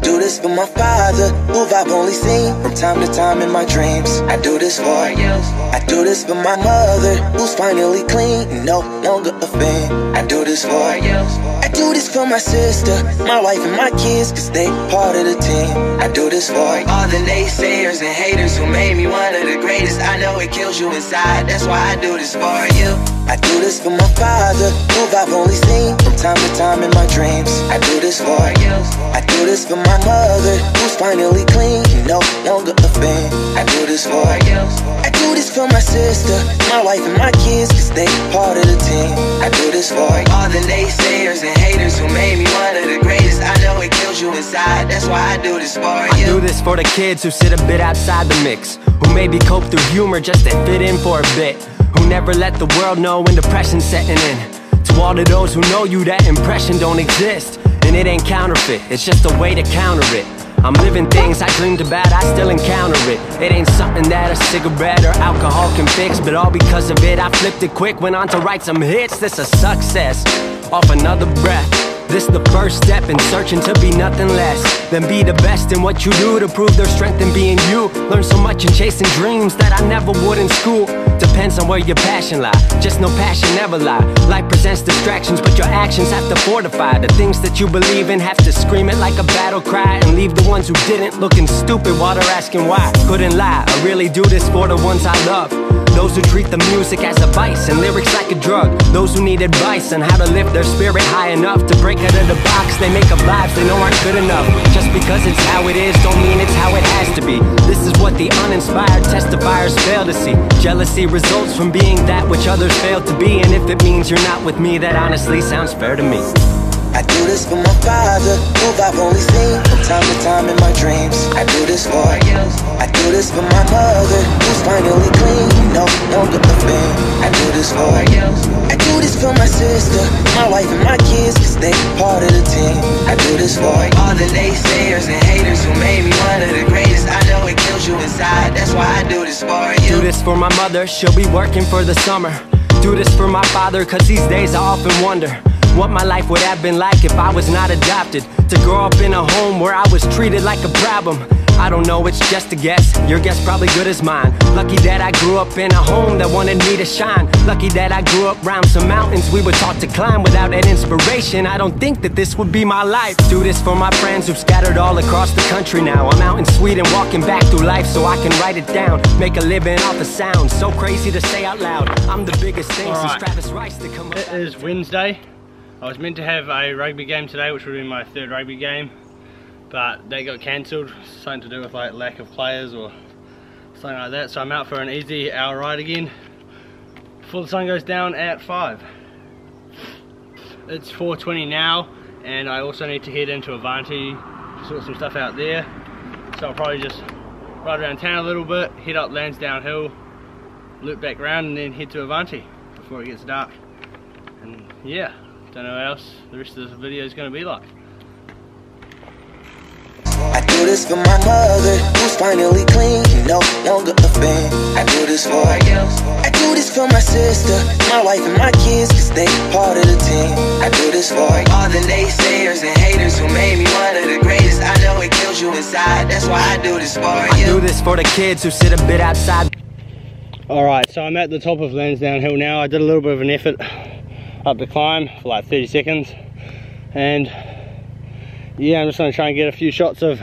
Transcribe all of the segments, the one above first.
do this for my father, who I've only seen from time to time in my dreams. I do this for you. I do this for my mother, who's finally clean and no longer a fiend. I do this for you. I do this for my sister, my wife and my kids, cause they part of the team. I do this for all the naysayers and haters who made me one of the greatest. I know it kills you inside, that's why I do this for you. I do this for my father, who I've only seen from time to time in my dreams. I do this for you. I do this for my mother, who's finally clean and no longer a fiend. I do this for you. I do this for my sister, my wife and my kids, cause they part of the team. I do this for all the naysayers and haters who made me one of the greatest. I know it kills you inside, that's why I do this for you. I do this for the kids who sit a bit outside the mix, who maybe cope through humor just to fit in for a bit, who never let the world know when depression's setting in. To all of those who know you, that impression don't exist, and it ain't counterfeit, it's just a way to counter it. I'm living things I dreamed about, I still encounter it. It ain't something that a cigarette or alcohol can fix, but all because of it I flipped it quick, went on to write some hits. This a success, off another breath. This the first step in searching to be nothing less than be the best in what you do, to prove their strength in being you. Learn so much in chasing dreams that I never would in school. Depends on where your passion lie, just no passion never lie. Life presents distractions, but your actions have to fortify the things that you believe in. Have to scream it like a battle cry, and leave the ones who didn't looking stupid while they're asking why. Couldn't lie, I really do this for the ones I love, those who treat the music as a vice and lyrics like a drug, those who need advice on how to lift their spirit high enough to break out of the box they make up lives they know aren't good enough. Just because it's how it is don't mean it's how it has to be. This is what the uninspired testifiers fail to see. Jealousy results from being that which others fail to be, and if it means you're not with me, that honestly sounds fair to me. I do this for my father, who I've only seen from time to time in my dreams. I do this for you. I do this for my mother, who's finally clean, no longer a fiend. I do this for you. I do this for my sister, my wife and my kids, cause they part of the team. I do this for all the naysayers and haters who made me one of the greatest. I know it kills you inside, that's why I do this for you. Do this for my mother, she'll be working for the summer. Do this for my father, cause these days I often wonder what my life would have been like if I was not adopted, to grow up in a home where I was treated like a problem. I don't know, it's just a guess, your guess probably good as mine. Lucky that I grew up in a home that wanted me to shine. Lucky that I grew up around some mountains we were taught to climb. Without that inspiration, I don't think that this would be my life. Do this for my friends who've scattered all across the country now. I'm out in Sweden walking back through life so I can write it down, make a living off the sound. So crazy to say out loud, I'm the biggest thing since Travis Rice to come up. It is Wednesday. I was meant to have a rugby game today, which would have been my third rugby game, but that got cancelled. Something to do with like lack of players or something like that. So I'm out for an easy hour ride again before the sun goes down at 5. It's 4:20 now, and I also need to head into Avanti, sort some stuff out there. So I'll probably just ride around town a little bit, head up Lansdowne Hill, loop back around, and then head to Avanti before it gets dark. And yeah, don't know what else the rest of this video is going to be like. I do this for my mother, who's finally clean, no longer a fiend. I do this for you. I do this for my sister, my wife and my kids, cause they part of the team. I do this for all the naysayers and haters who made me one of the greatest. I know it kills you inside, that's why I do this for you. I do this for the kids who sit a bit outside. Alright, so I'm at the top of Lansdowne Hill now. I did a little bit of an effort up the climb for like 30 seconds, and yeah, I'm just going to try and get a few shots of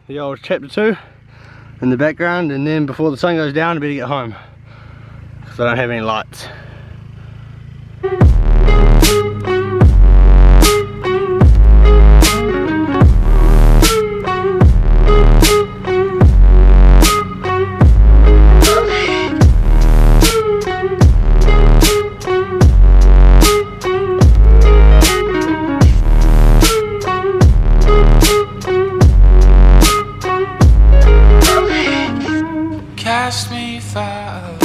the old chapter 2 in the background, and then before the sun goes down I better get home because I don't have any lights. Cast me far away.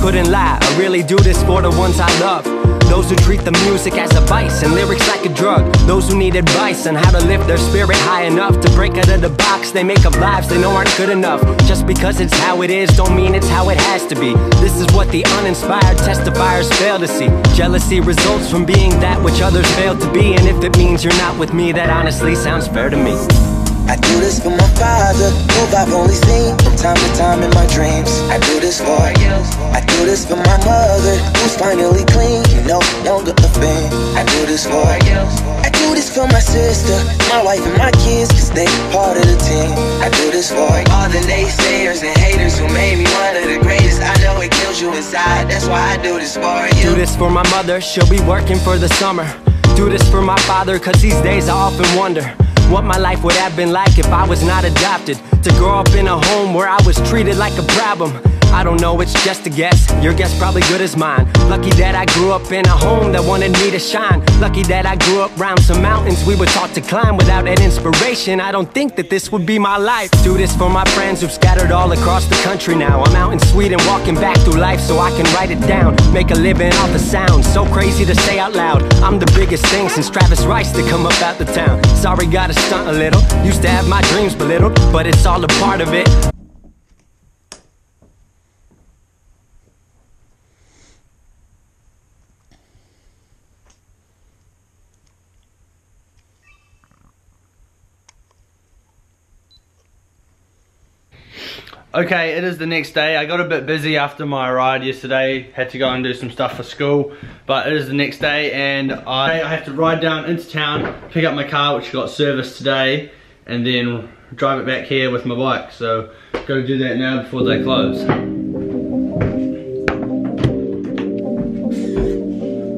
Couldn't lie, I really do this for the ones I love, those who treat the music as a vice and lyrics like a drug. Those who need advice on how to lift their spirit high enough to break out of the box they make up lives they know aren't good enough. Just because it's how it is don't mean it's how it has to be. This is what the uninspired testifiers fail to see. Jealousy results from being that which others fail to be, and if it means you're not with me, that honestly sounds fair to me. I do this for my father, who I've only seen from time to time in my dreams. I do this for you. I do this for my mother, who's finally clean, no longer a thing. I do this for you. I do this for my sister, my wife and my kids, cause they part of the team. I do this for all the naysayers and haters who made me one of the greatest. I know it kills you inside, that's why I do this for you. Do this for my mother, she'll be working for the summer. Do this for my father, cause these days I often wonder what my life would have been like if I was not adopted. To grow up in a home where I was treated like a problem. I don't know, it's just a guess. Your guess probably good as mine. Lucky that I grew up in a home that wanted me to shine. Lucky that I grew up around some mountains we were taught to climb. Without that inspiration, I don't think that this would be my life. Do this for my friends who've scattered all across the country now. I'm out in Sweden walking back through life so I can write it down. Make a living off the sound, so crazy to say out loud. I'm the biggest thing since Travis Rice to come up out the town. Sorry, gotta stunt a little. Used to have my dreams belittled, but it's all a part of it. Okay, it is the next day. I got a bit busy after my ride yesterday. Had to go and do some stuff for school. But it is the next day and I have to ride down into town, pick up my car which got serviced today, and then drive it back here with my bike. So, gotta do that now before they close.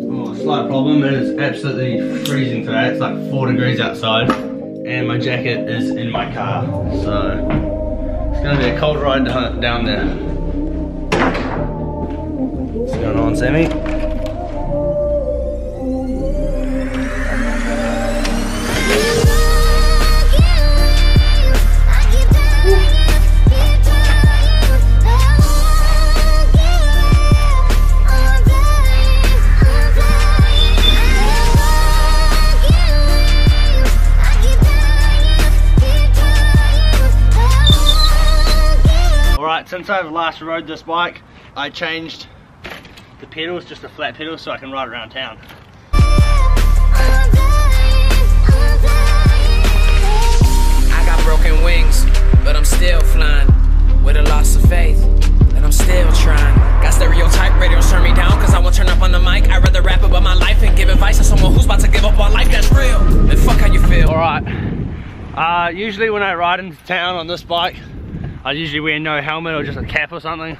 Oh, slight problem, it is absolutely freezing today. It's like 4 degrees outside and my jacket is in my car. So, it's going to be a cold ride down there. What's going on, Sammy? Since I've last rode this bike, I changed the pedals, just a flat pedal, so I can ride around town. I got broken wings, but I'm still flying. With a loss of faith, and I'm still trying. Got stereotype, radio turn me down, cause I won't turn up on the mic. I'd rather rap about my life and give advice to someone who's about to give up on life that's real. And fuck how you feel. Alright, usually when I ride into town on this bike, I usually wear no helmet or just a cap or something,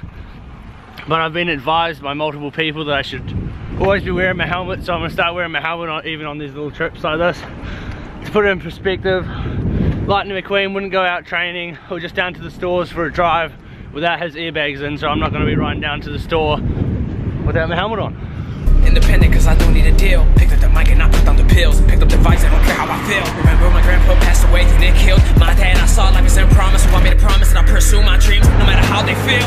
but I've been advised by multiple people that I should always be wearing my helmet, so I'm going to start wearing my helmet even on these little trips like this. To put it in perspective, Lightning McQueen wouldn't go out training or just down to the stores for a drive without his airbags in, so I'm not going to be riding down to the store without my helmet on. Independent cause I don't need a deal. Picked up the mic and I put down the pills. Picked up the vibes, I don't care how I feel. Remember my grandpa passed away, then it killed my dad. I saw life as in promise, so I made a promise that I pursue my dreams no matter how they feel.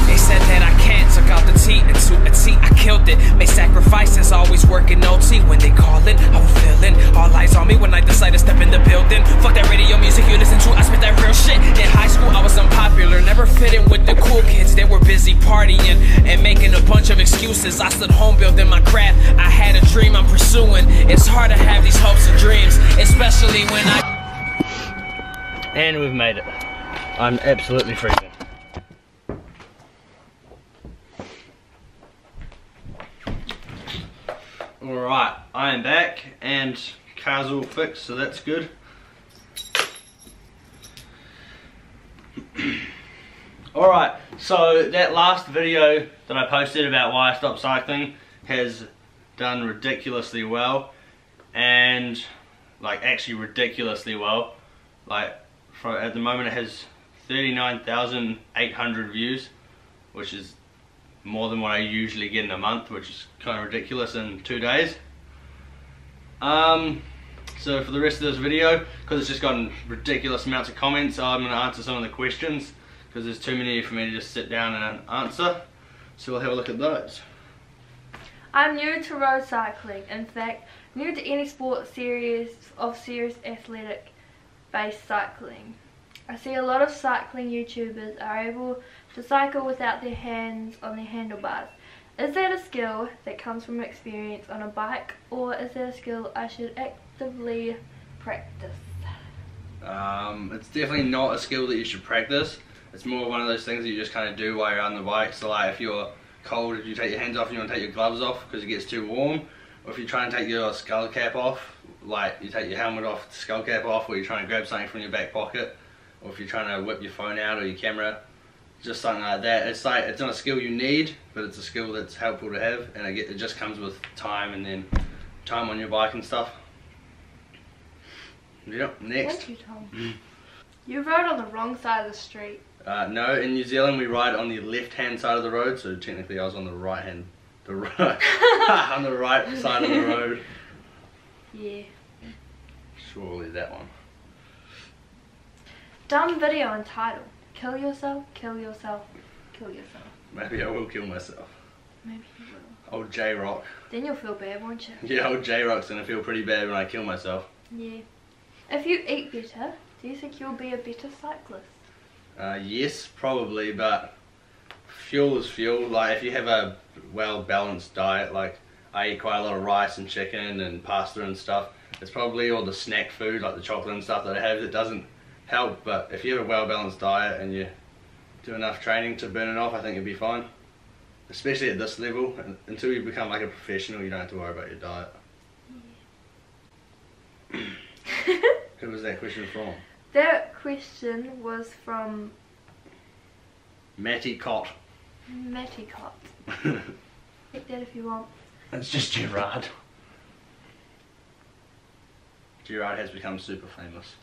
They said that I can't, took out the T and to a T I killed it. Made sacrifices, always working OT. When they call it, I was feeling all eyes on me when I decided to step in the building. Fuck that radio music you listen to, I spit that real shit. In high school I was unpopular, never fit in with the cool kids. They were busy partying and making a bunch of excuses. I stood home building my craft. I had a dream I'm pursuing. It's hard to have these hopes and dreams, especially when I... And we've made it. I'm absolutely freezing. Alright, I am back and car's all fixed, so that's good. Alright, so that last video that I posted about why I stopped cycling has done ridiculously well, and like actually ridiculously well. Like at the moment it has 39,800 views, which is more than what I usually get in a month, which is kind of ridiculous in 2 days. So for the rest of this video, because it's just gotten ridiculous amounts of comments, I'm going to answer some of the questions because there's too many for me to just sit down and answer. So we'll have a look at those. I'm new to road cycling, in fact, new to any sport serious athletic based cycling. I see a lot of cycling YouTubers are able to cycle without their hands on their handlebars. Is that a skill that comes from experience on a bike, or is that a skill I should actively practice? It's definitely not a skill that you should practice. It's more one of those things that you just kind of do while you're on the bike. So like if you're cold, if you take your hands off and you want to take your gloves off because it gets too warm, or if you try and take your skull cap off, like you take your helmet off, the skull cap off, or you're trying to grab something from your back pocket, or if you're trying to whip your phone out or your camera, just something like that. It's like, it's not a skill you need, but it's a skill that's helpful to have, and it just comes with time, and then time on your bike and stuff. Yep, next. Thank you, Tom. You rode on the wrong side of the street. No, in New Zealand we ride on the left-hand side of the road, so technically I was on the right-hand, on the right side of the road. Yeah. Surely that one. Dumb video entitled, kill yourself, kill yourself, kill yourself. Maybe I will kill myself. Maybe you will. Old J-Rock. Then you'll feel bad, won't you? Yeah, old J-Rock's gonna feel pretty bad when I kill myself. Yeah. If you eat better, do you think you'll be a better cyclist? Yes, probably, but fuel is fuel. Like if you have a well-balanced diet, like I eat quite a lot of rice and chicken and pasta and stuff, it's probably all the snack food, like the chocolate and stuff that I have, that doesn't help. But if you have a well-balanced diet and you do enough training to burn it off, I think you'll be fine. Especially at this level, until you become like a professional, you don't have to worry about your diet. Yeah. Who was that question from? That question was from Matty Cott. Matty Cott. Take that if you want. It's just Gerard. Gerard has become super famous.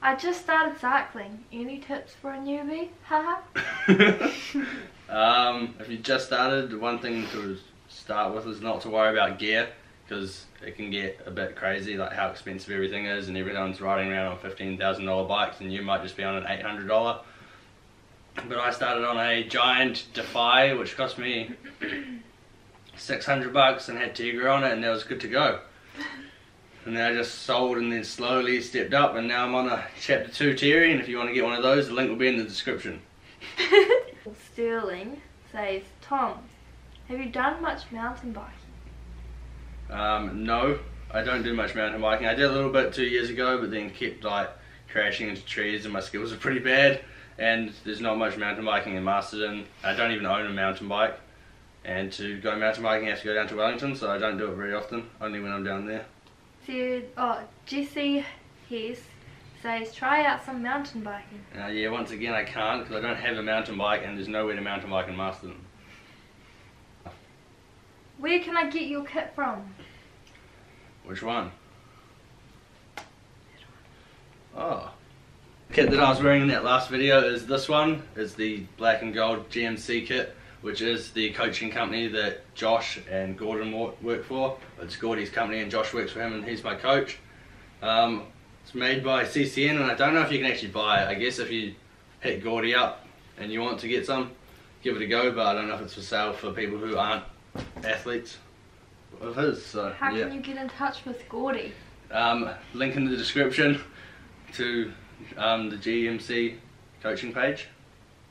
I just started cycling. Any tips for a newbie? Haha. If you just started, one thing to start with is not to worry about gear, because it can get a bit crazy, like how expensive everything is, and everyone's riding around on $15,000 bikes and you might just be on an $800. But I started on a giant Defy, which cost me $600 and had Tegra on it, and that was good to go. And then I just sold and then slowly stepped up, and now I'm on a Chapter 2 Terry, and if you want to get one of those, the link will be in the description. Sterling says, Tom, have you done much mountain biking? No, I don't do much mountain biking. I did a little bit 2 years ago, but then kept like crashing into trees and my skills are pretty bad, and there's not much mountain biking in Masterton. I don't even own a mountain bike, and to go mountain biking you have to go down to Wellington, so I don't do it very often, only when I'm down there. Jesse Hess says, try out some mountain biking. Yeah, once again I can't, because I don't have a mountain bike and there's nowhere to mountain bike in Masterton. Where can I get your kit from? Which one? Oh. The kit that I was wearing in that last video is this one. It's the black and gold GMC kit, which is the coaching company that Josh and Gordon work for. It's Gordy's company and Josh works for him and he's my coach. It's made by CCN, and I don't know if you can actually buy it. I guess if you hit Gordy up and you want to get some, give it a go, but I don't know if it's for sale for people who aren't athletes of his. So how can you get in touch with Gordy? Link in the description to the GMC coaching page.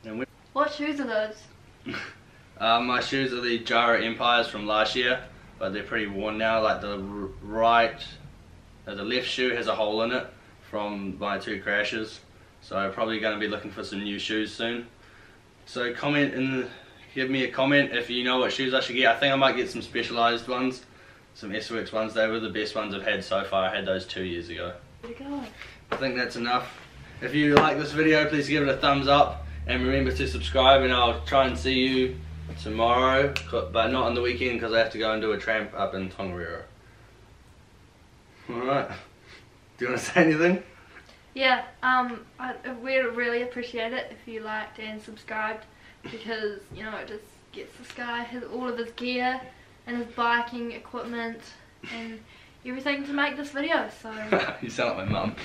And what shoes are those? My shoes are the Jara Empires from last year, but they're pretty worn now. Like the left shoe has a hole in it from my 2 crashes, so I'm probably going to be looking for some new shoes soon. So give me a comment if you know what shoes I should get. I think I might get some specialised ones, some S-Works ones. They were the best ones I've had so far. I had those 2 years ago. There you go. I think that's enough. If you like this video, please give it a thumbs up, and remember to subscribe, and I'll try and see you tomorrow, but not on the weekend because I have to go and do a tramp up in Tongariro. Alright, do you want to say anything? Yeah, we'd really appreciate it if you liked and subscribed, because, you know, it just gets this guy all of his gear and his biking equipment and everything to make this video, so... You sound like my mum.